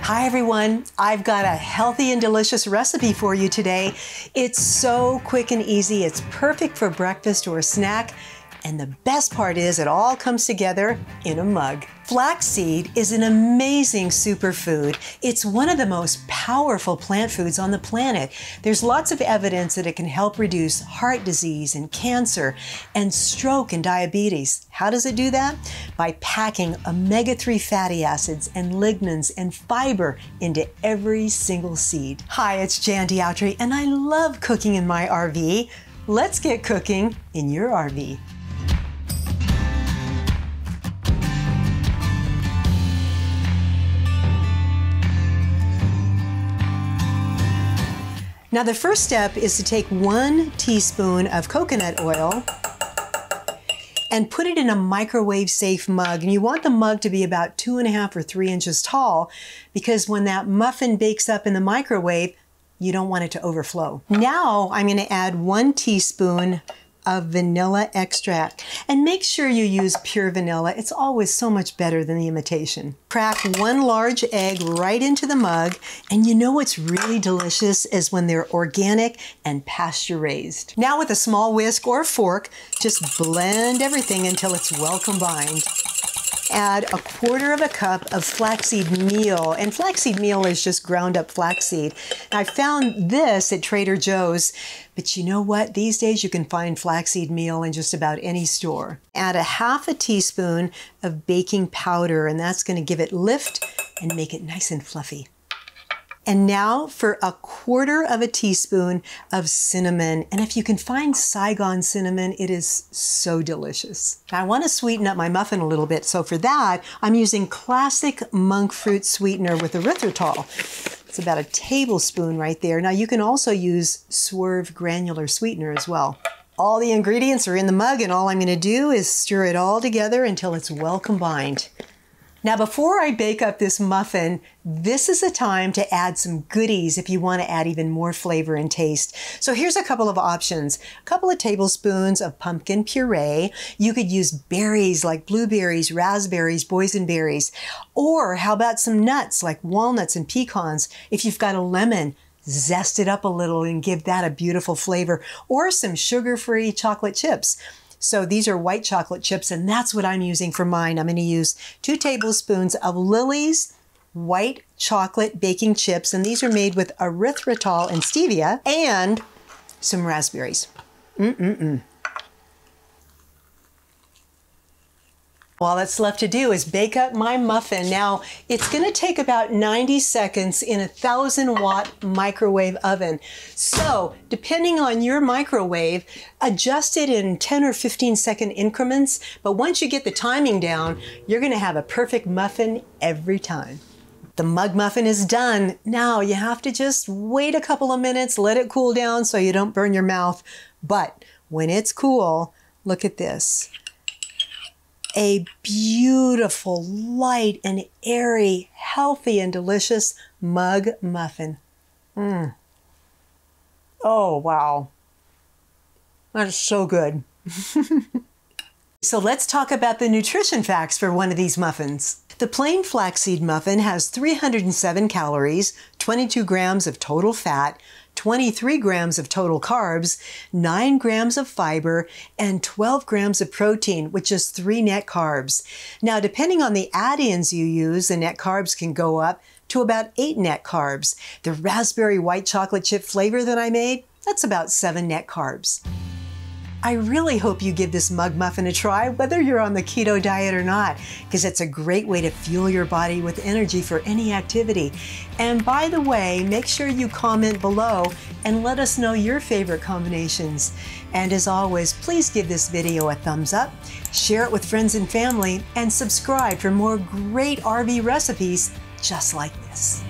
Hi everyone, I've got a healthy and delicious recipe for you today. It's so quick and easy, it's perfect for breakfast or a snack, and the best part is it all comes together in a mug. Flaxseed is an amazing superfood. It's one of the most powerful plant foods on the planet. There's lots of evidence that it can help reduce heart disease and cancer and stroke and diabetes. How does it do that? By packing omega-3 fatty acids and lignans and fiber into every single seed. Hi, it's Jan D'Autry, and I love cooking in my RV. Let's get cooking in your RV. Now the first step is to take 1 teaspoon of coconut oil and put it in a microwave safe mug. And you want the mug to be about 2.5 or 3 inches tall, because when that muffin bakes up in the microwave, you don't want it to overflow. Now I'm going to add 1 teaspoon of vanilla extract, and make sure you use pure vanilla. It's always so much better than the imitation. Crack 1 large egg right into the mug, and you know what's really delicious is when they're organic and pasture raised. Now with a small whisk or fork, just blend everything until it's well combined. Add 1/4 cup of flaxseed meal, and flaxseed meal is just ground up flaxseed. I found this at Trader Joe's, but you know what? These days you can find flaxseed meal in just about any store. Add 1/2 teaspoon of baking powder, and that's going to give it lift and make it nice and fluffy. And now for 1/4 teaspoon of cinnamon. And if you can find Saigon cinnamon, it is so delicious. Now I want to sweeten up my muffin a little bit. So for that, I'm using classic Monkfruit sweetener with erythritol. It's about 1 tablespoon right there. Now you can also use Swerve Granular sweetener as well. All the ingredients are in the mug, and all I'm going to do is stir it all together until it's well combined. Now before I bake up this muffin, this is a time to add some goodies if you want to add even more flavor and taste. So here's a couple of options. A couple of tablespoons of pumpkin puree. You could use berries like blueberries, raspberries, boysenberries. Or how about some nuts like walnuts and pecans? If you've got a lemon, zest it up a little and give that a beautiful flavor. Or some sugar-free chocolate chips. So these are white chocolate chips, and that's what I'm using for mine. I'm going to use 2 tablespoons of Lily's white chocolate baking chips, and these are made with erythritol and stevia, and some raspberries. All that's left to do is bake up my muffin. Now, it's going to take about 90 seconds in a 1,000-watt microwave oven. So, depending on your microwave, adjust it in 10 or 15-second increments. But once you get the timing down, you're going to have a perfect muffin every time. The mug muffin is done. Now, you have to just wait a couple of minutes, let it cool down so you don't burn your mouth. But when it's cool, look at this. A beautiful, light and airy, healthy and delicious mug muffin. Oh, wow. That is so good. So let's talk about the nutrition facts for one of these muffins. The plain flaxseed muffin has 307 calories, 22 grams of total fat, 23 grams of total carbs, 9 grams of fiber, and 12 grams of protein, which is 3 net carbs. Now, depending on the add-ins you use, the net carbs can go up to about 8 net carbs. The raspberry white chocolate chip flavor that I made, that's about 7 net carbs. I really hope you give this mug muffin a try, whether you're on the keto diet or not, because it's a great way to fuel your body with energy for any activity. And by the way, make sure you comment below and let us know your favorite combinations. And as always, please give this video a thumbs up, share it with friends and family, and subscribe for more great RV recipes just like this.